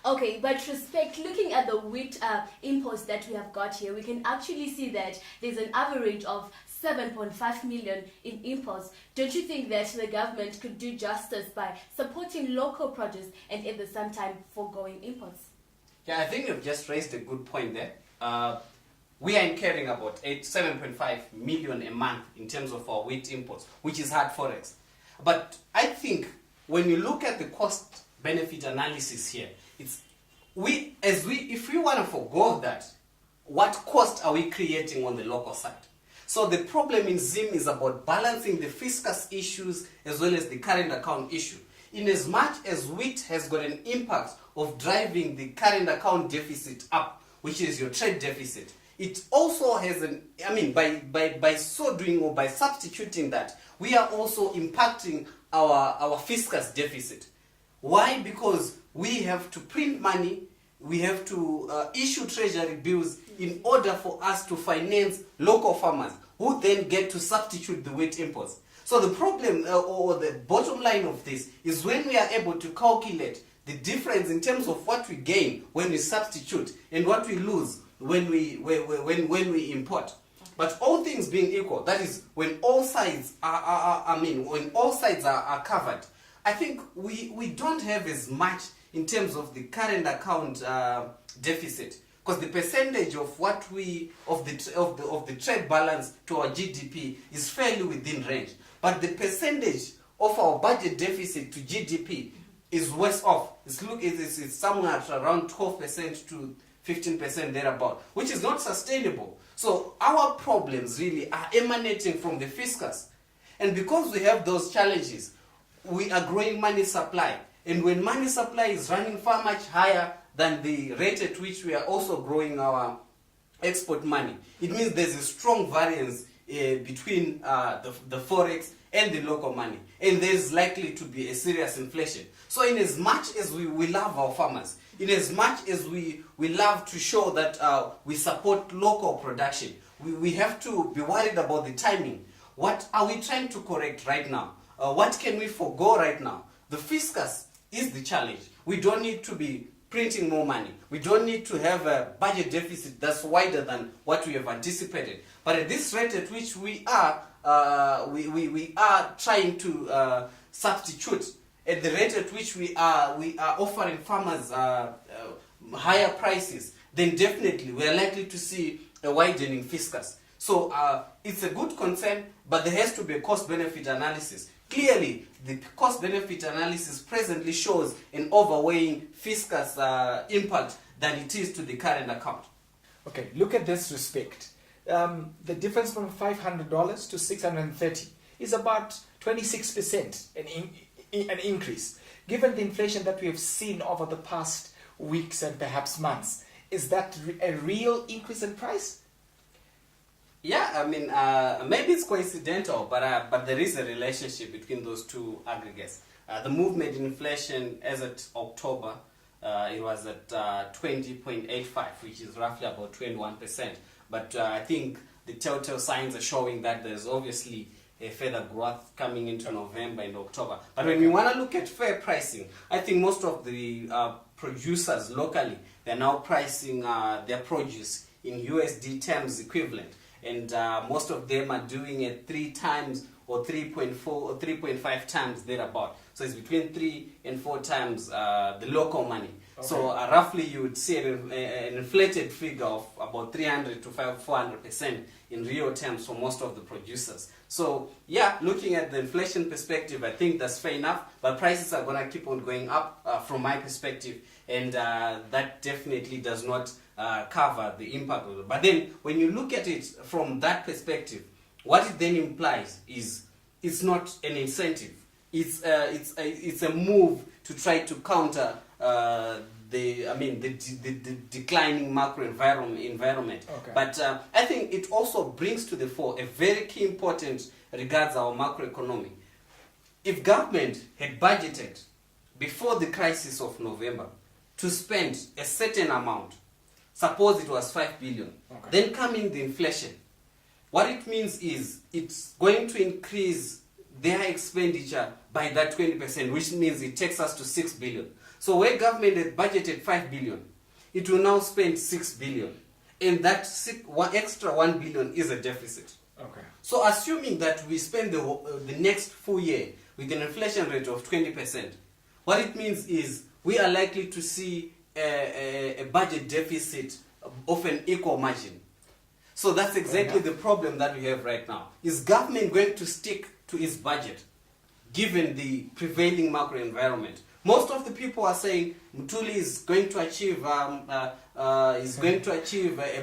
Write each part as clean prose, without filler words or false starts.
Okay, but respect, looking at the wheat imports that we have got here, we can actually see that there's an average of 7.5 million in imports. Don't you think that the government could do justice by supporting local produce and at the same time foregoing imports? Yeah, I think you've just raised a good point there. We are incurring about 7.5 million a month in terms of our wheat imports, which is hard forex. But I think when you look at the cost-benefit analysis here, if we want to forgo that, what cost are we creating on the local side? So the problem in Zim is about balancing the fiscus issues as well as the current account issue. In as much as wheat has got an impact of driving the current account deficit up, which is your trade deficit, it also has by so doing or by substituting that, we are also impacting our fiscus deficit. Why? Because we have to print money, we have to issue treasury bills in order for us to finance local farmers who then get to substitute the wheat imports. So the problem or the bottom line of this is when we are able to calculate the difference in terms of what we gain when we substitute and what we lose when we import. But all things being equal, that is when all sides are covered, I think we don't have as much in terms of the current account deficit, because the percentage of the trade balance to our GDP is fairly within range. But the percentage of our budget deficit to GDP is worse off. It's somewhere at around 12% to 15% thereabout, which is not sustainable. So our problems really are emanating from the fiscus. And because we have those challenges, we are growing money supply. And when money supply is running far much higher than the rate at which we are also growing our export money, it means there's a strong variance between the forex and the local money. And there's likely to be a serious inflation. So in as much as we love our farmers, in as much as we love to show that we support local production, we have to be worried about the timing. What are we trying to correct right now? What can we forego right now? The fiscus is the challenge. We don't need to be printing more money. We don't need to have a budget deficit that's wider than what we have anticipated. But at this rate at which we are trying to substitute, at the rate at which we are offering farmers higher prices, then definitely we are likely to see a widening fiscus. So it's a good concern, but there has to be a cost-benefit analysis. Clearly, the cost-benefit analysis presently shows an overweighing fiscus impact than it is to the current account. Okay, look at this respect. The difference from $500 to $630 is about 26% an increase. Given the inflation that we have seen over the past weeks and perhaps months, is that a real increase in price? Yeah, maybe it's coincidental, but there is a relationship between those two aggregates. The movement in inflation as at October, it was at 20.85, which is roughly about 21%. But I think the telltale signs are showing that there's obviously a further growth coming into November and October. But when we want to look at fair pricing, I think most of the producers locally, they're now pricing their produce in USD terms equivalent. And most of them are doing it 3 times or 3.4 or 3.5 times thereabout. So it's between 3 and 4 times the local money. Okay. So roughly you would see an inflated figure of about 300 to 400% in real terms for most of the producers. So yeah, looking at the inflation perspective, I think that's fair enough, but prices are going to keep on going up from my perspective, and that definitely does not cover the impact of it. But then when you look at it from that perspective, what it then implies is it's not an incentive. It's a move to try to counter the declining macro environment. Okay. But I think it also brings to the fore a very key important regards our macroeconomy. If government had budgeted before the crisis of November to spend a certain amount, suppose it was 5 billion, okay, then coming the inflation, what it means is it's going to increase their expenditure by that 20%, which means it takes us to 6 billion. So where government had budgeted 5 billion, it will now spend 6 billion. And that extra 1 billion is a deficit. Okay. So assuming that we spend the next full year with an inflation rate of 20%, what it means is we are likely to see a budget deficit of an equal margin. So that's exactly the problem that we have right now. Is government going to stick to its budget given the prevailing macro environment? Most of the people are saying Mutuli is going to achieve a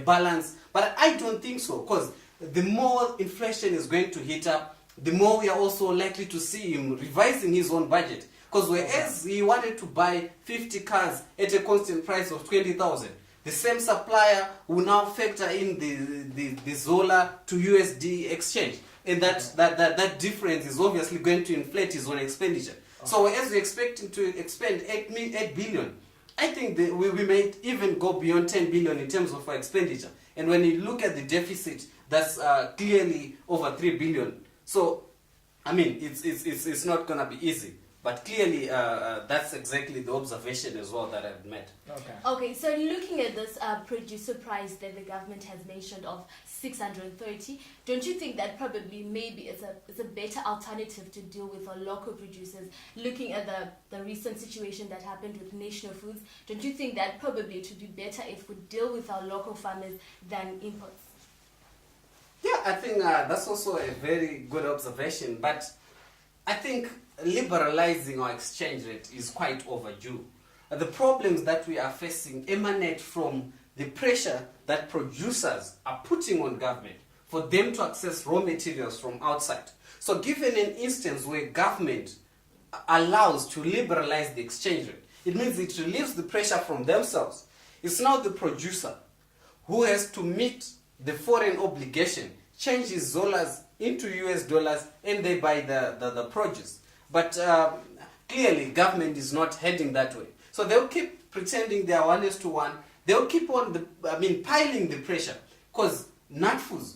balance, but I don't think so, because the more inflation is going to hit up, the more we are also likely to see him revising his own budget. Because whereas he wanted to buy 50 cars at a constant price of 20,000, the same supplier will now factor in the Zola to USD exchange. And that difference is obviously going to inflate his own expenditure. So as we expect him to expend 8 billion, I think that we may even go beyond 10 billion in terms of our expenditure. And when you look at the deficit, that's clearly over 3 billion. So, I mean, it's not going to be easy. But clearly, that's exactly the observation as well that I've made. Okay, so looking at this producer price that the government has mentioned of 630, don't you think that probably maybe it's a better alternative to deal with our local producers? Looking at the recent situation that happened with National Foods, don't you think that probably it would be better if we deal with our local farmers than imports? Yeah, I think that's also a very good observation. But I think liberalizing our exchange rate is quite overdue. The problems that we are facing emanate from the pressure that producers are putting on government for them to access raw materials from outside. So given an instance where government allows to liberalize the exchange rate, it means it relieves the pressure from themselves. It's now the producer who has to meet the foreign obligation, change his dollars into US dollars, and they buy the produce. But clearly, government is not heading that way. So they'll keep pretending they are 1:1. They'll keep on piling the pressure, because NATFOs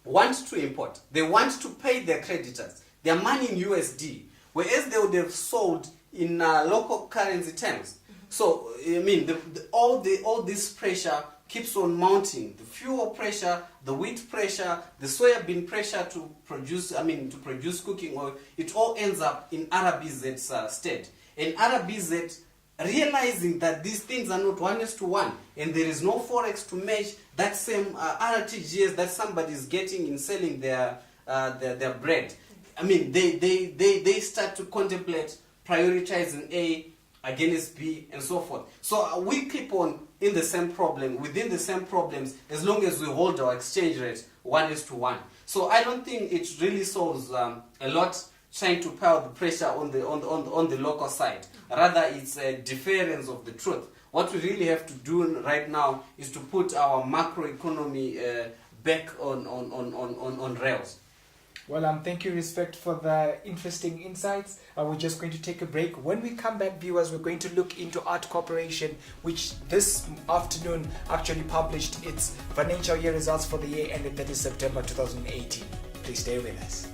want to import. They want to pay their creditors their money in USD, whereas they would have sold in local currency terms. So I mean, all this pressure keeps on mounting. The fuel pressure, the wheat pressure, the soybean pressure to produce cooking oil. It all ends up in RBZ's stead. And RBZ, realizing that these things are not 1:1, and there is no forex to match that same RTGS that somebody is getting in selling their bread. I mean, they start to contemplate prioritizing A against B and so forth. So we keep on in the same problem, within the same problems, as long as we hold our exchange rate 1:1. So I don't think it really solves a lot trying to pile the pressure on the local side. Rather, it's a deference of the truth. What we really have to do right now is to put our macroeconomy back on rails. Well, thank you, Respect, for the interesting insights. We're just going to take a break. When we come back, viewers, we're going to look into Art Corporation, which this afternoon actually published its financial year results for the year ended 30 September 2018. Please stay with us.